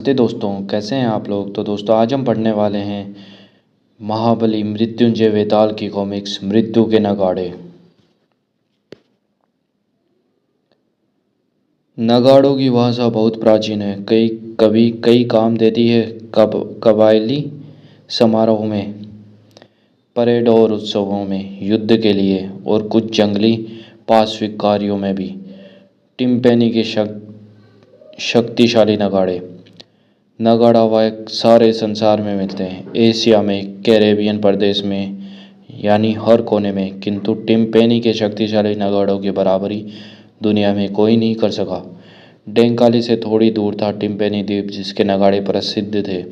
नमस्ते दोस्तों, कैसे हैं आप लोग। तो दोस्तों आज हम पढ़ने वाले हैं महाबली मृत्युंजय वेताल की कॉमिक्स मृत्यु के नगाड़े। नगाड़ों की भाषा बहुत प्राचीन है। कई काम देती है। कबायली समारोह में, परेड और उत्सवों में, युद्ध के लिए और कुछ जंगली पार्श्विक कार्यों में भी। टिम्पैनी के शक्तिशाली नगाड़े। नगाड़ा वायक सारे संसार में मिलते हैं, एशिया में, कैरेबियन प्रदेश में, यानी हर कोने में। किंतु टिम्पेनी के शक्तिशाली नगाड़ों की बराबरी दुनिया में कोई नहीं कर सका। डेंकाली से थोड़ी दूर था टिम्पेनी द्वीप, जिसके नगाड़े प्रसिद्ध थे।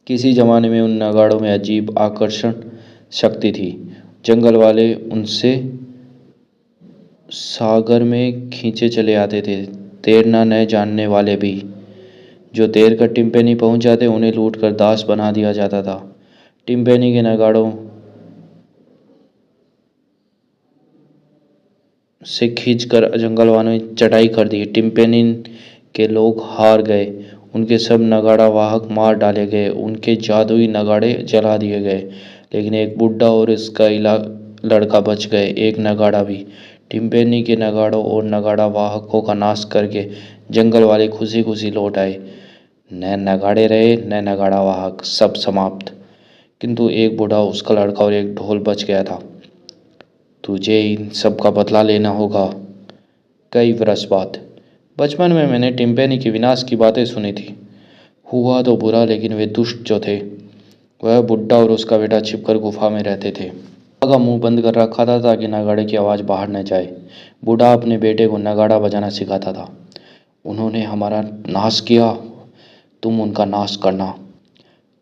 किसी जमाने में उन नगाड़ों में अजीब आकर्षण शक्ति थी। जंगल वाले उनसे सागर में खींचे चले आते थे। तैरना न जानने वाले भी जो तैर कर टिम्पेनी पहुंच जाते, उन्हें लूट कर दास बना दिया जाता था। टिम्पेनी के नगाड़ों से खींचकर जंगल वालों ने चढ़ाई कर दी। टिम्पेनी के लोग हार गए। उनके सब नगाड़ा वाहक मार डाले गए, उनके जादुई नगाड़े जला दिए गए। लेकिन एक बुढ़ा और इसका लड़का बच गए, एक नगाड़ा भी। टिम्पेनी के नगाड़ों और नगाड़ा वाहकों का नाश करके जंगल वाले खुशी खुशी लौट आए। न नगाड़े रहे न नगाड़ा वाहक, सब समाप्त। किंतु एक बूढ़ा, उसका लड़का और एक ढोल बच गया था। तुझे इन सब का बदला लेना होगा। कई वर्ष बाद बचपन में मैंने टिम्पेनी के विनाश की बातें सुनी थी। हुआ तो बुरा, लेकिन वे दुष्ट जो थे। वह बुढ़ा और उसका बेटा छिपकर गुफा में रहते थे। गुफा का मुंह बंद कर रखा था ताकि नगाड़े की आवाज़ बाहर न जाए। बूढ़ा अपने बेटे को नगाड़ा बजाना सिखाता था। उन्होंने हमारा नाश किया, तुम उनका नाश करना।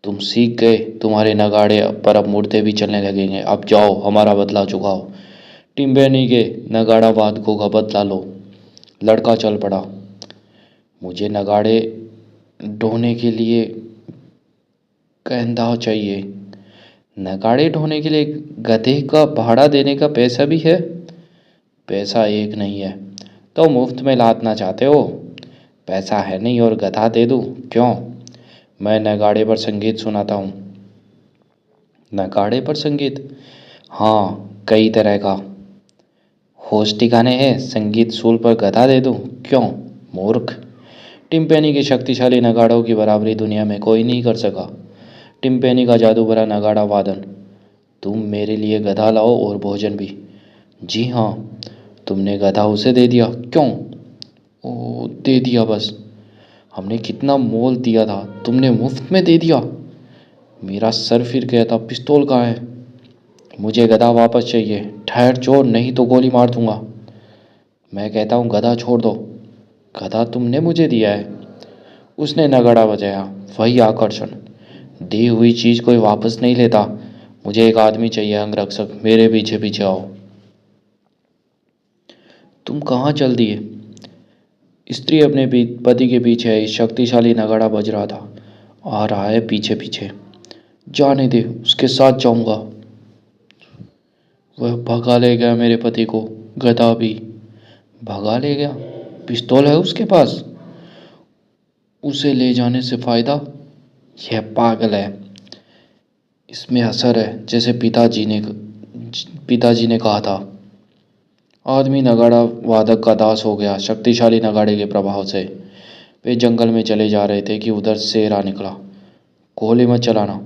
तुम सीख गए, तुम्हारे नगाड़े पर अब मुर्दे भी चलने लगेंगे। अब जाओ, हमारा बदला चुकाओ। टिम्पेनी के नगाड़ा वादकों का बदला लो। लड़का चल पड़ा। मुझे नगाड़े ढोने के लिए कंधा चाहिए। नगाड़े ढोने के लिए गधे का भाड़ा देने का पैसा भी है? पैसा एक नहीं है। तो मुफ्त में लादना चाहते हो? पैसा है नहीं और गधा दे दूं? क्यों? मैं नगाड़े पर संगीत सुनाता हूँ। नगाड़े पर संगीत? हाँ, कई तरह का। होश ठिकाने हैं, संगीत सूल पर गधा दे दूं? क्यों मूर्ख। टिम्पेनी के शक्तिशाली नगाड़ों की बराबरी दुनिया में कोई नहीं कर सका। टिम्पेनी का जादू भरा नगाड़ा वादन। तुम मेरे लिए गधा लाओ और भोजन भी। जी हाँ। तुमने गधा उसे दे दिया? क्यों? ओ, दे दिया बस। हमने कितना मोल दिया था, तुमने मुफ्त में दे दिया। मेरा सर फिर गया था। पिस्तौल कहाँ है? मुझे गधा वापस चाहिए। ठहर चोर, नहीं तो गोली मार दूंगा। मैं कहता हूँ गधा छोड़ दो। गधा तुमने मुझे दिया है। उसने नगाड़ा बजाया। वही आकर्षण। दी हुई चीज कोई वापस नहीं लेता। मुझे एक आदमी चाहिए, अंगरक्षक। मेरे पीछे पीछे आओ। तुम कहाँ चल दिए? स्त्री अपने पति के पीछे है। शक्तिशाली नगाड़ा बज रहा था। आ रहा है पीछे पीछे। जाने दे, उसके साथ जाऊंगा। वह भगा ले गया मेरे पति को। गधा भी भगा ले गया। पिस्तौल है उसके पास। उसे ले जाने से फायदा? यह पागल है। इसमें असर है, जैसे पिताजी ने कहा था। आदमी नगाड़ा वादक का दास हो गया शक्तिशाली नगाड़े के प्रभाव से। वे जंगल में चले जा रहे थे कि उधर शेर आ निकला। गोली मत चलाना।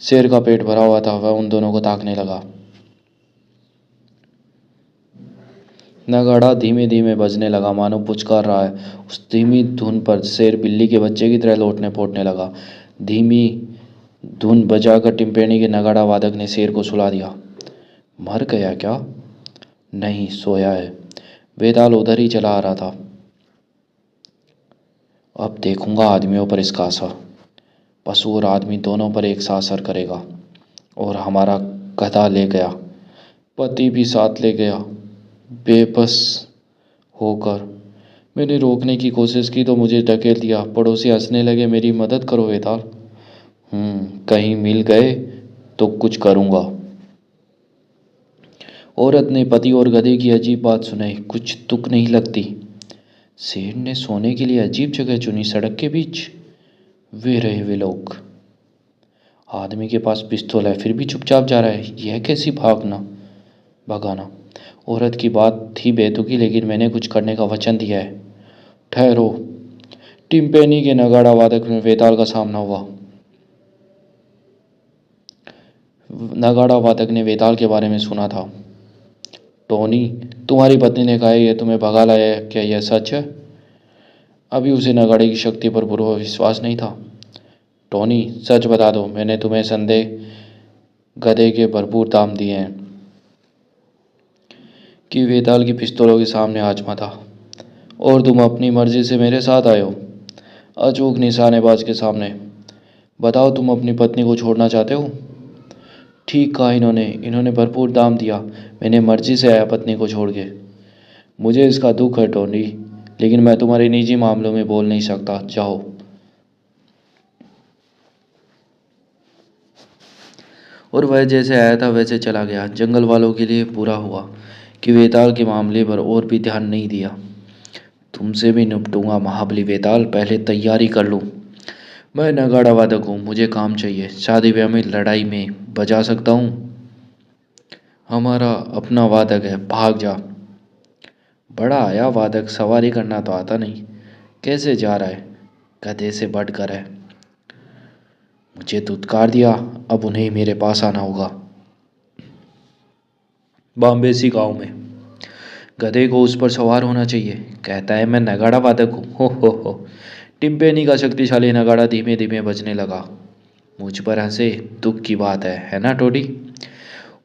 शेर का पेट भरा हुआ था, वह उन दोनों को ताकने लगा। नगाड़ा धीमे धीमे बजने लगा, मानो पुचकार रहा है। उस धीमी धुन पर शेर बिल्ली के बच्चे की तरह लौटने पोटने लगा। धीमी धुन बजाकर टिम्पेनी के नगाड़ा वादक ने शेर को सुला दिया। मर गया क्या? नहीं, सोया है। वेताल उधर ही चला आ रहा था। अब देखूंगा आदमियों पर इसका असर। पशु और आदमी दोनों पर एक सा असर करेगा। और हमारा गधा ले गया, पति भी साथ ले गया। बेबस होकर मैंने रोकने की कोशिश की तो मुझे धकेल दिया। पड़ोसी हंसने लगे। मेरी मदद करो वेताल। कहीं मिल गए तो कुछ करूँगा। औरत ने पति और गधे की अजीब बात सुनाई। कुछ तुक नहीं लगती। शेर ने सोने के लिए अजीब जगह चुनी, सड़क के बीच। वे रहे वे लोग। आदमी के पास पिस्तौल है फिर भी चुपचाप जा रहा है, यह कैसी भगाना। औरत की बात थी बेतुकी, लेकिन मैंने कुछ करने का वचन दिया है। ठहरो। टिम्पेनी के नगाड़ा वादक में वेताल का सामना हुआ। नगाड़ा वादक ने वेताल के बारे में सुना था। टोनी, तुम्हारी पत्नी ने कहा है यह तुम्हें भगा लाया है, क्या यह सच है? अभी उसे नगाड़े की शक्ति पर पूरा विश्वास नहीं था। टोनी, सच बता दो, मैंने तुम्हें संदेह गधे के भरपूर दाम दिए हैं कि वेताल की पिस्तौलों के सामने आजमा था, और तुम अपनी मर्जी से मेरे साथ आए हो अचूक निशानेबाज के सामने। बताओ, तुम अपनी पत्नी को छोड़ना चाहते हो? ठीक कहा इन्होंने भरपूर दाम दिया। मैंने मर्जी से आया पत्नी को छोड़ के। मुझे इसका दुख है टोनी, लेकिन मैं तुम्हारे निजी मामलों में बोल नहीं सकता। जाओ। और वह जैसे आया था वैसे चला गया। जंगल वालों के लिए बुरा हुआ कि वेताल के मामले पर और भी ध्यान नहीं दिया। तुमसे भी निपटूंगा महाबली वेताल, पहले तैयारी कर लूं। मैं नगाड़ा वादक हूँ, मुझे काम चाहिए। शादी ब्याह में लड़ाई में बजा सकता हूँ। हमारा अपना वादक है, भाग जा। बड़ा आया वादक, सवारी करना तो आता नहीं। कैसे जा रहा है, गधे से बढ़कर है। मुझे धुतकार दिया, अब उन्हें मेरे पास आना होगा। बॉम्बेसी गांव में गधे को उस पर सवार होना चाहिए। कहता है मैं नगाड़ा वादक हूँ। हो। टिम्पेनी का शक्तिशाली नगाड़ा धीमे धीमे बजने लगा। मुझ पर हंसे, दुख की बात है ना टोडी?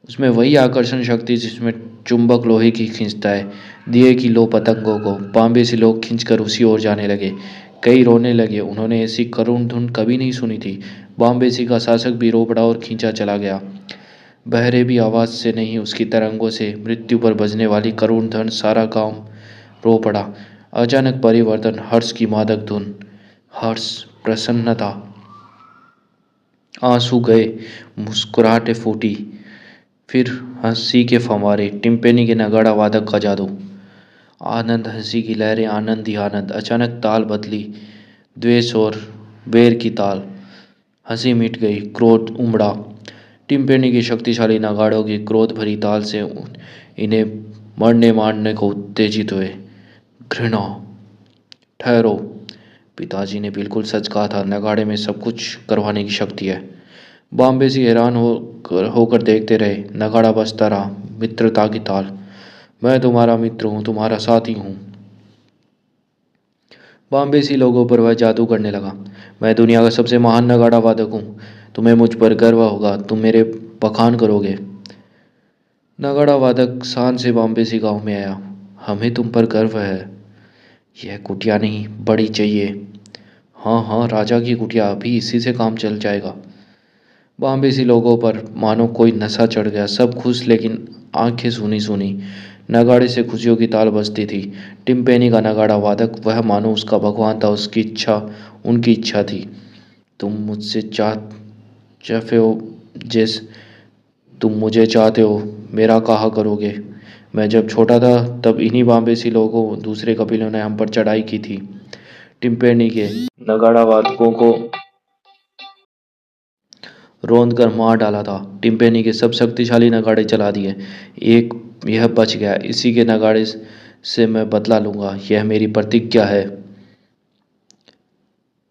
उसमें वही आकर्षण शक्ति जिसमें चुंबक लोहे की खींचता है। दिए की लो पतंगों को बॉम्बे से लोग खींचकर उसी ओर जाने लगे। कई रोने लगे, उन्होंने ऐसी करुण धुन कभी नहीं सुनी थी। बॉम्बेसी का शासक भी रो पड़ा और खींचा चला गया। बहरे भी आवाज से नहीं, उसकी तरंगों से मृत्यु पर बजने वाली करुण धुन। सारा गांव रो पड़ा। अचानक परिवर्तन, हर्ष की मादक धुन, हर्ष, प्रसन्नता। आंसू गए, मुस्कुराहटें फूटी, फिर हंसी के फव्वारे। टिम्पेनी के नगाड़ा वादक का जादू, आनंद, हंसी की लहरें, आनंद ही आनंद। अचानक ताल बदली, द्वेष और बैर की ताल। हंसी मिट गई, क्रोध उमड़ा। टिम्पेनी की शक्तिशाली नगाड़ों की क्रोध भरी ताल से इन्हें मरने मारने को उत्तेजित हुए। घृणा। ठहरो, पिताजी ने बिल्कुल सच कहा था, नगाड़े में सब कुछ करवाने की शक्ति है। बॉम्बेसी हैरान होकर देखते रहे। नगाड़ा बजता रहा, मित्रता की ताल। मैं तुम्हारा मित्र हूँ, तुम्हारा साथी हूँ। बॉम्बेसी लोगों पर वह जादू करने लगा। मैं दुनिया का सबसे महान नगाड़ा वादक हूँ, तुम्हें मुझ पर गर्व होगा, तुम मेरे बखान करोगे। नगाड़ा वादक शान से बॉम्बेसी गांव में आया। हमें तुम पर गर्व है। यह कुटिया नहीं, बड़ी चाहिए। हाँ, राजा की कुटिया, अभी इसी से काम चल जाएगा। बॉम्बेसी लोगों पर मानो कोई नशा चढ़ गया। सब खुश, लेकिन आंखें सूनी सूनी। नगाड़े से खुशियों की ताल बजती थी। टिम्पेनी का नगाड़ा वादक, वह मानो उसका भगवान था। उसकी इच्छा उनकी इच्छा थी। तुम मुझसे चाहते हो, जिस तुम मुझे चाहते हो, मेरा कहा करोगे। मैं जब छोटा था तब इन्हीं बॉम्बेसी लोगों दूसरे कबीलों ने हम पर चढ़ाई की थी। टिम्पेनी के नगाड़ा वादकों को रौंद कर मार डाला था। टिम्पेनी के सब शक्तिशाली नगाड़े चला दिए, एक यह बच गया। इसी के नगाड़े से मैं बदला लूंगा, यह मेरी प्रतिज्ञा है।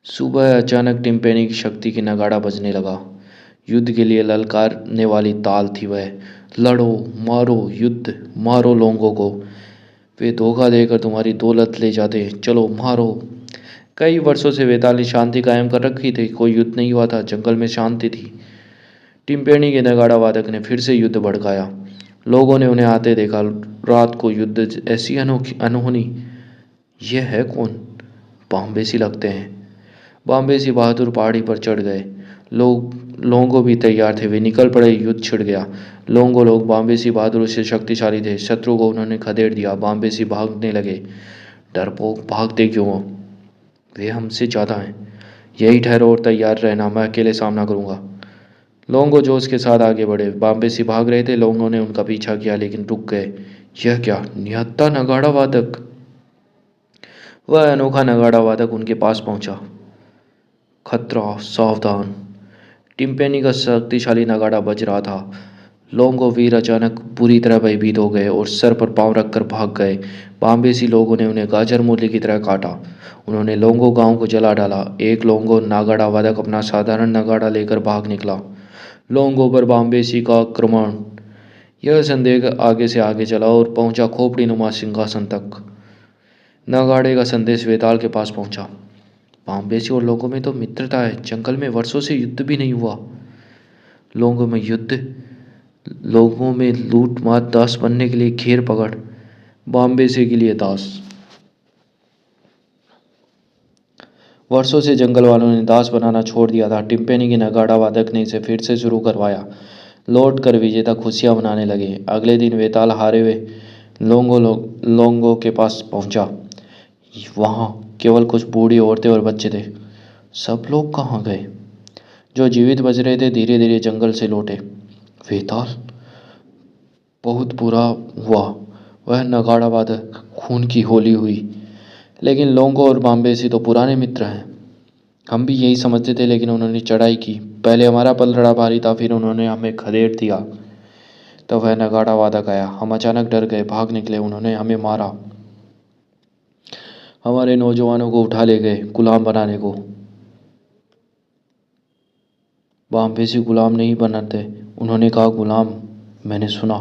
सुबह अचानक टिम्पेनी की शक्ति की नगाड़ा बजने लगा। युद्ध के लिए ललकारने वाली ताल थी वह। लड़ो, मारो, युद्ध, मारो लोगों को। वे धोखा देकर तुम्हारी दौलत ले जाते हैं, चलो मारो। कई वर्षों से वेताल ने शांति कायम कर रखी थी। कोई युद्ध नहीं हुआ था, जंगल में शांति थी। टिम्पेनी के नगाड़ा वादक ने फिर से युद्ध भड़काया। लोगों ने उन्हें आते देखा। रात को युद्ध, ऐसी अनोखी अनहोनी। यह है कौन? बॉम्बेसी लगते हैं। बॉम्बेसी बहादुर पहाड़ी पर चढ़ गए। लोगों भी तैयार थे, वे निकल पड़े। युद्ध छिड़ गया। लोग बॉम्बेसी बहादुर से शक्तिशाली थे। शत्रु को उन्होंने खदेड़ दिया। बॉम्बेसी भागने लगे। डरपोक, भागते क्यों हो? वे हमसे ज्यादा हैं। यही ठहरो और तैयार रहना, मैं अकेले सामना करूंगा। लोंगो जोश के साथ आगे बढ़े। बॉम्बेसी भाग रहे थे। लोगों ने उनका पीछा किया, लेकिन रुक गए। यह क्या? निहत्था नगाड़ा वादक। वह अनोखा नगाड़ा वादक उनके पास पहुंचा। खतरा, सावधान। टिम्पेनी का शक्तिशाली नगाड़ा बज रहा था। लोंगो वीर अचानक बुरी तरह भयभीत हो गए और सर पर पांव रखकर भाग गए। बाम्बेसी लोगों ने उन्हें गाजर मूली की तरह काटा। उन्होंने लोंगो गांव को जला डाला। एक लोंगो नगाड़ा वादक अपना साधारण नगाड़ा लेकर भाग निकला। लोंगो पर बाम्बेसी का आक्रमण। यह संदेह आगे से आगे चला और पहुंचा खोपड़ी नुमा सिंहासन तक। नगाड़े का संदेश वेताल के पास पहुंचा। बाम्बेसी और लोगों में तो मित्रता है, जंगल में वर्षों से युद्ध भी नहीं हुआ। लोगों में युद्ध, लोगों में लूट मार, दास बनने के लिए घेर पकड़, बाम्बेसी के लिए दास। वर्षों से जंगल वालों ने दास बनाना छोड़ दिया था। टिम्पेनी के नगाड़ा वादक ने इसे फिर से शुरू करवाया। लौट कर विजेता खुशियां मनाने लगे। अगले दिन वेताल हारे हुए लोंगो के पास पहुंचा। वहां केवल कुछ बूढ़ी औरतें और बच्चे थे। सब लोग कहाँ गए? जो जीवित बच रहे थे धीरे धीरे जंगल से लौटे। वेताल, बहुत बुरा हुआ। वह नगाड़ा वादक, खून की होली हुई। लेकिन लोंगो और बाम्बेसी तो पुराने मित्र हैं। हम भी यही समझते थे, लेकिन उन्होंने चढ़ाई की। पहले हमारा पलड़ा भारी था, फिर उन्होंने हमें खदेड़ दिया। तब वह नगाड़ा वादक आया। हम अचानक डर गए, भाग निकले। उन्होंने हमें मारा। हमारे नौजवानों को उठा ले गए गुलाम बनाने को। बाम्बेसी गुलाम नहीं बनाते, उन्होंने कहा। गुलाम? मैंने सुना।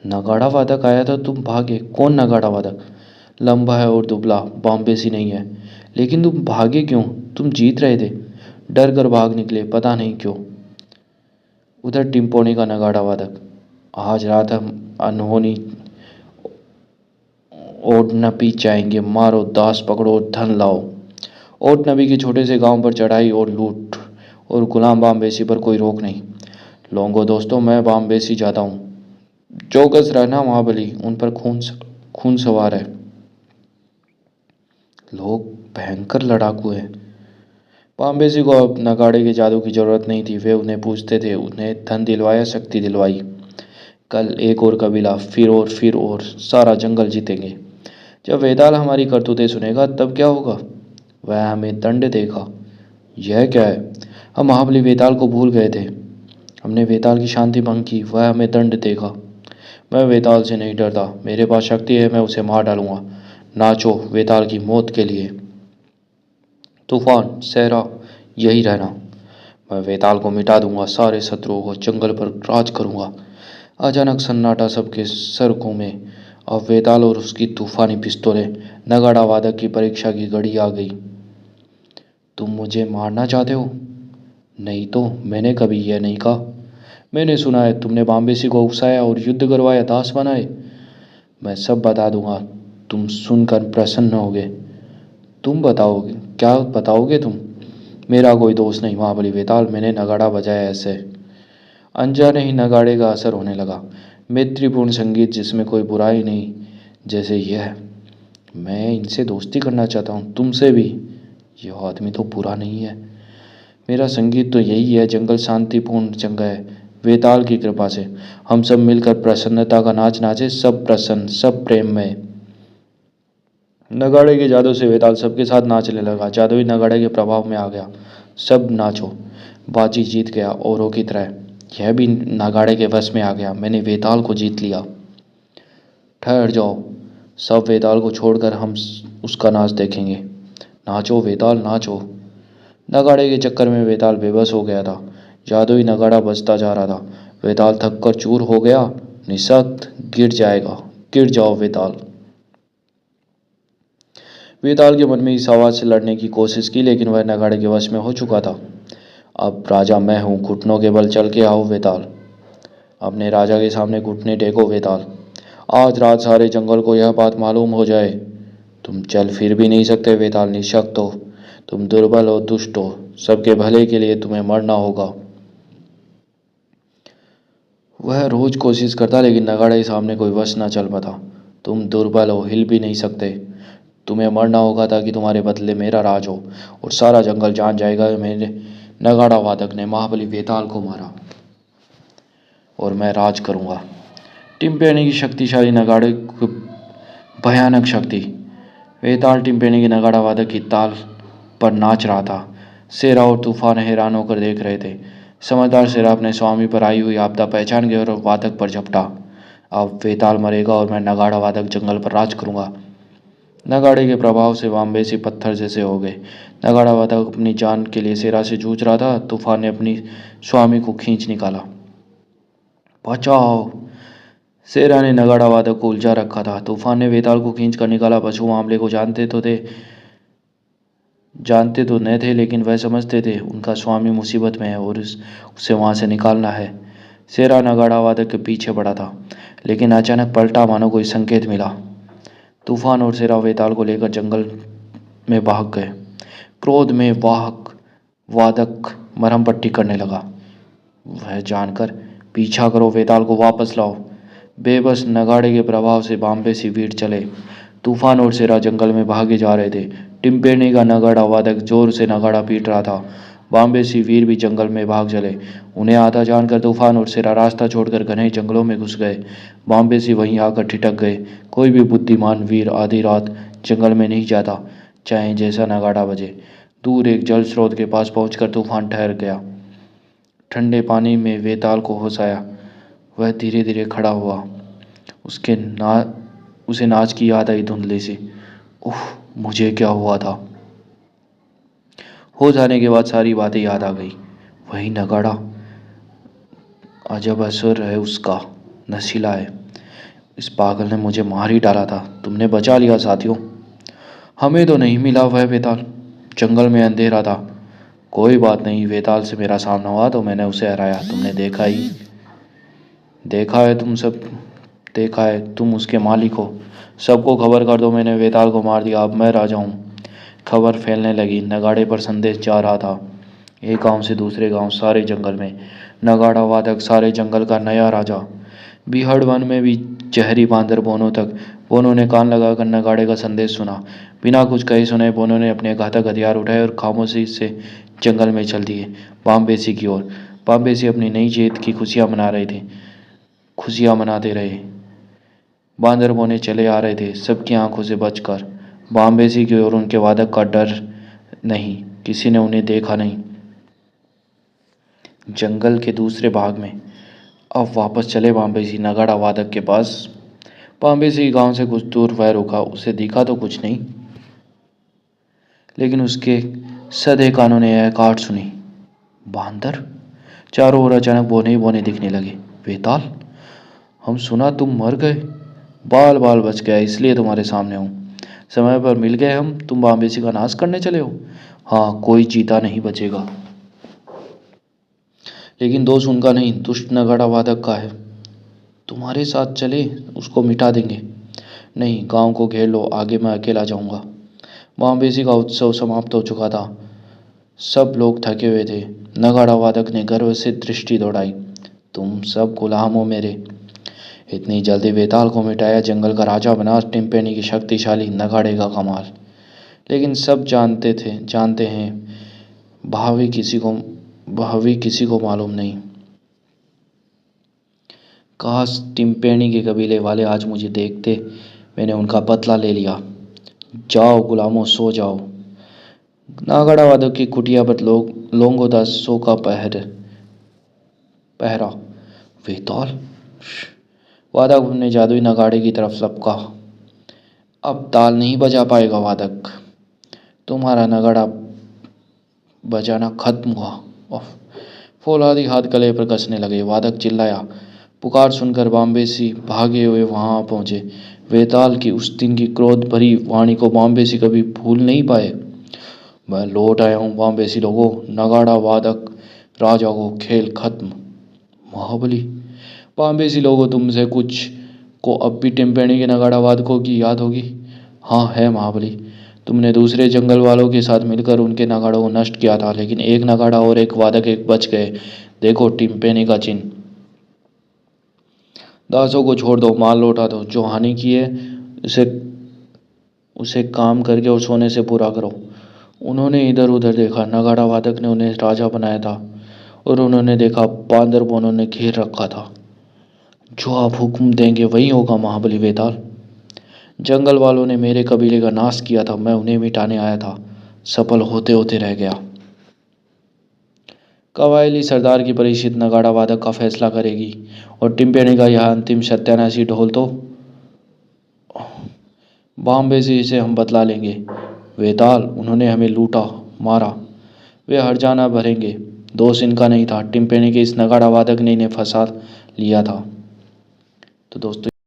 नगाड़ा वादक आया था, तुम भागे। कौन नगाड़ा वादक? लंबा है और दुबला, बाम्बेसी नहीं है। लेकिन तुम भागे क्यों? तुम जीत रहे थे। डर कर भाग निकले, पता नहीं क्यों। उधर टिम्पोनी का नगाड़ा वादक। आज रात हम अनहोनी ओडनपी जाएंगे। मारो, दास पकड़ो और धन लाओ। ओडनपी के छोटे से गांव पर चढ़ाई और लूट, और गुलाम बाम्बेसी पर कोई रोक नहीं। लोंगो दोस्तों, मैं बाम्बेसी जाता हूँ। चौकस रहना महाबली, उन पर खून सवार है। लोग भयंकर लड़ाकू हैं। बाम्बेसी को अब नगाड़े के जादू की जरूरत नहीं थी। वे उन्हें पूछते थे। उन्हें धन दिलवाया, शक्ति दिलवाई। कल एक और कबीला, फिर और सारा जंगल जीतेंगे। जब वेताल हमारी करतूतें सुनेगा तब क्या होगा? वह हमें दंड देगा। यह क्या है? हम महाबली वेताल को भूल गए थे। हमने वेताल की शांति भंग की, वह हमें दंड देगा। मैं वेताल से नहीं डरता। मेरे पास शक्ति है, मैं उसे मार डालूंगा। नाचो वेताल की मौत के लिए। तूफान, सहरा, यही रहना। मैं वेताल को मिटा दूंगा, सारे शत्रुओं को जंगल पर राज करूंगा। अचानक सन्नाटा सबके सर घूमे। अब वेताल और उसकी तूफानी पिस्तौलें। नगाड़ा वादक की परीक्षा की घड़ी आ गई। तुम मुझे मारना चाहते हो? नहीं तो मैंने कभी यह नहीं कहा। मैंने सुना है तुमने बाम्बेसी को उकसाया और युद्ध करवाया, दास बनाए। मैं सब बता दूंगा, तुम सुनकर प्रसन्न होगे। तुम बताओगे? क्या बताओगे तुम? मेरा कोई दोस्त नहीं महाबली वेताल, मैंने नगाड़ा बजाया ऐसे। अनजाने ही नगाड़े का असर होने लगा। मैत्रीपूर्ण संगीत जिसमें कोई बुराई नहीं, जैसे यह। मैं इनसे दोस्ती करना चाहता हूँ, तुमसे भी। यह आदमी तो बुरा नहीं है। मेरा संगीत तो यही है। जंगल शांतिपूर्ण जगह है। वेताल की कृपा से हम सब मिलकर प्रसन्नता का नाच नाचे, सब प्रसन्न, सब प्रेम में। नगाड़े के जादू से वेताल सबके साथ नाचने लगा। जादुई नगाड़े के प्रभाव में आ गया। सब नाचो। बाजी जीत गया औरों की तरह। यह भी नगाड़े के वश में आ गया। मैंने वेताल को जीत लिया। ठहर जाओ। सब वेताल को छोड़कर हम उसका नाच देखेंगे। नाचो वेताल, नाचो। नगाड़े के चक्कर में वेताल बेबस हो गया था। जादुई नगाड़ा बजता जा रहा था। वेताल थक कर चूर हो गया। निशक्त गिर जाएगा। गिर जाओ वेताल। वेताल के मन में इस आवाज से लड़ने की कोशिश की, लेकिन वह नगाड़े के वश में हो चुका था। अब राजा मैं हूं, घुटनों के बल चल के आओ वेताल। अपने राजा के सामने घुटने टेको वेताल। आज रात सारे जंगल को यह बात मालूम हो जाए। तुम चल फिर भी नहीं सकते वेताल, निशक्त हो। तुम दुर्बल हो, दुष्ट हो। सबके भले के लिए तुम्हें मरना होगा। वह रोज कोशिश करता, लेकिन नगाड़े के सामने कोई वश न चल पाता। तुम दुर्बल हो, हिल भी नहीं सकते। तुम्हें मरना होगा ताकि तुम्हारे बदले मेरा राज हो, और सारा जंगल जान जाएगा कि मेरे नगाड़ा वादक ने महाबली वेताल को मारा, और मैं राज करूंगा। टिम्पेनी की शक्तिशाली नगाड़े की भयानक शक्ति। वेताल टिम्पेनी के नगाड़ा वादक की ताल पर नाच रहा था। शेरा और तूफान हैरान होकर देख रहे थे। समझदार शेरा अपने स्वामी पर आई हुई आपदा पहचान गया और वादक पर झपटा। अब वेताल मरेगा और मैं नगाड़ा वादक जंगल पर राज करूंगा। नगाड़े के प्रभाव से वामबेसी पत्थर जैसे हो गए। नगाड़ा वादक अपनी जान के लिए शेरा से जूझ रहा था। तूफान ने अपनी स्वामी को खींच निकाला। बचाओ! शेरा ने नगाड़ा वादक को उलझा रखा था। तूफान ने वेताल को खींच कर निकाला। पशु मामले को जानते तो न थे, लेकिन वह समझते थे उनका स्वामी मुसीबत में है और उसे वहां से निकालना है। शेरा नगाड़ा वादक के पीछे बढ़ा था, लेकिन अचानक पलटा मानो कोई संकेत मिला। तूफान और शेरा वेताल को लेकर जंगल में भाग गए। क्रोध में वादक मरहम पट्टी करने लगा। वह जानकर, पीछा करो, वेताल को वापस लाओ। बेबस नगाड़े के प्रभाव से बाम्बेसी वीर चले। तूफान और शेरा जंगल में भागे जा रहे थे। टिम्पेनी का नगाड़ा वादक जोर से नगाड़ा पीट रहा था। बाम्बेसी वीर भी जंगल में भाग चले। उन्हें आधा जानकर तूफान और शेरा रास्ता छोड़कर घने जंगलों में घुस गए। बाम्बेसी वहीं आकर ठिठक गए। कोई भी बुद्धिमान वीर आधी रात जंगल में नहीं जाता, चाहे जैसा नगाड़ा बजे। दूर एक जल स्रोत के पास पहुंचकर तूफान ठहर गया। ठंडे पानी में वेताल को होश आया। वह धीरे धीरे खड़ा हुआ। उसे नाच की याद आई धुंधली सी। उफ, मुझे क्या हुआ था? हो जाने के बाद सारी बातें याद आ गई। वही नगाड़ा, अजब असर है उसका, नशीला है। इस पागल ने मुझे मार ही डाला था। तुमने बचा लिया साथियों। हमें तो नहीं मिला वह वेताल, जंगल में अंधेरा था। कोई बात नहीं, वेताल से मेरा सामना हुआ तो मैंने उसे हराया। तुमने देखा है, तुम उसके मालिक हो। सबको खबर कर दो, मैंने वेताल को मार दिया, अब मैं राजा हूँ। खबर फैलने लगी। नगाड़े पर संदेश जा रहा था, एक गांव से दूसरे गांव, सारे जंगल में। नगाड़ा वादक सारे जंगल का नया राजा। बीहड़ वन में भी जहरी बांदर बोनों ने कान लगाकर नगाड़े का संदेश सुना। बिना कुछ कहे सुने बोनों ने अपने घातक हथियार उठाए और खामोशी से जंगल में चल दिए, बाम्बेसी की ओर। बाम्बेसी अपनी नई जीत की खुशियां मनाते रहे। बांदर बोने चले आ रहे थे, सबकी आंखों से बचकर। बाम्बेसी की ओर उनके वादक का डर नहीं, किसी ने उन्हें देखा नहीं। जंगल के दूसरे भाग में अब वापस चले बाम्बेसी नगाड़ा वादक के पास। बाम्बेसी गांव से कुछ दूर वह रुका। उसे दिखा तो कुछ नहीं, लेकिन उसके सधे कानों ने यह काट सुनी। बांदर चारों ओर अचानक बोने ही बोने दिखने लगे। वेताल, हम सुना तुम मर गए, बाल बाल बच गया, इसलिए तुम्हारे सामने हूँ। समय पर मिल गए हम। तुम बाम्बेसी का नाश करने चले हो। हाँ, कोई जीता नहीं बचेगा। लेकिन दोष उनका नहीं, दुष्ट नगाड़ा वादक का है। तुम्हारे साथ चले, उसको मिटा देंगे। नहीं, गांव को घेर लो, आगे मैं अकेला जाऊंगा। बाम्बेसी का उत्सव समाप्त हो चुका था। सब लोग थके हुए थे। नगाड़ा वादक ने गर्व से दृष्टि दौड़ाई। तुम सब गुलाम हो मेरे। इतनी जल्दी वेताल को मिटाया, जंगल का राजा बना। टिम्पेनी की शक्तिशाली, नगाड़े का कमाल। लेकिन सब जानते हैं, भावी किसी को मालूम नहीं। काश टिम्पेनी के कबीले वाले आज मुझे देखते, मैंने उनका बदला ले लिया। जाओ गुलामों, सो जाओ। नागड़ा वादक की कुटिया पर लोंगो दासों का पहरा। वेताल, वादक अपने जादुई नगाड़े की तरफ लपका। अब ताल नहीं बजा पाएगा वादक, तुम्हारा नगाड़ा बजाना खत्म हुआ। ओह! फौलादी हाथ गले पर कसने लगे। वादक चिल्लाया। पुकार सुनकर बाम्बेसी भागे हुए वहां पहुंचे। वेताल की उस दिन की क्रोध भरी वाणी को बाम्बेसी कभी भूल नहीं पाए। मैं लौट आया हूँ बाम्बेसी लोगों, नगाड़ा वादक राजा को खेल खत्म। महाबली, बाम्बेसी लोगों, तुमसे कुछ को अब भी टिम्पेनी के नगाड़ा वादकों की याद होगी। हाँ है महाबली, तुमने दूसरे जंगल वालों के साथ मिलकर उनके नगाड़ों को नष्ट किया था, लेकिन एक नगाड़ा और एक वादक एक बच गए। देखो टिम्पेनी का चिन्ह। दासों को छोड़ दो, माल लौटा दो, जो हानि की है उसे उसे काम करके और सोने से पूरा करो। उन्होंने इधर उधर देखा। नगाड़ा वादक ने उन्हें राजा बनाया था और उन्होंने देखा बांदर बोनों ने घेर रखा था। जो आप हुक्म देंगे वही होगा महाबली वेताल। जंगल वालों ने मेरे कबीले का नाश किया था, मैं उन्हें मिटाने आया था, सफल होते होते रह गया। कबायली सरदार की परिषद नगाड़ा वादक का फैसला करेगी और टिम्पेनी का यह अंतिम सत्यानाशी ढोल तो बॉम्बे से इसे हम बतला लेंगे। वेताल, उन्होंने हमें लूटा, मारा, वे हर्जाना भरेंगे। दोष इनका नहीं था, टिम्पेनी के इस नगाड़ा वादक ने इन्हें फंसा लिया था। तो दोस्तों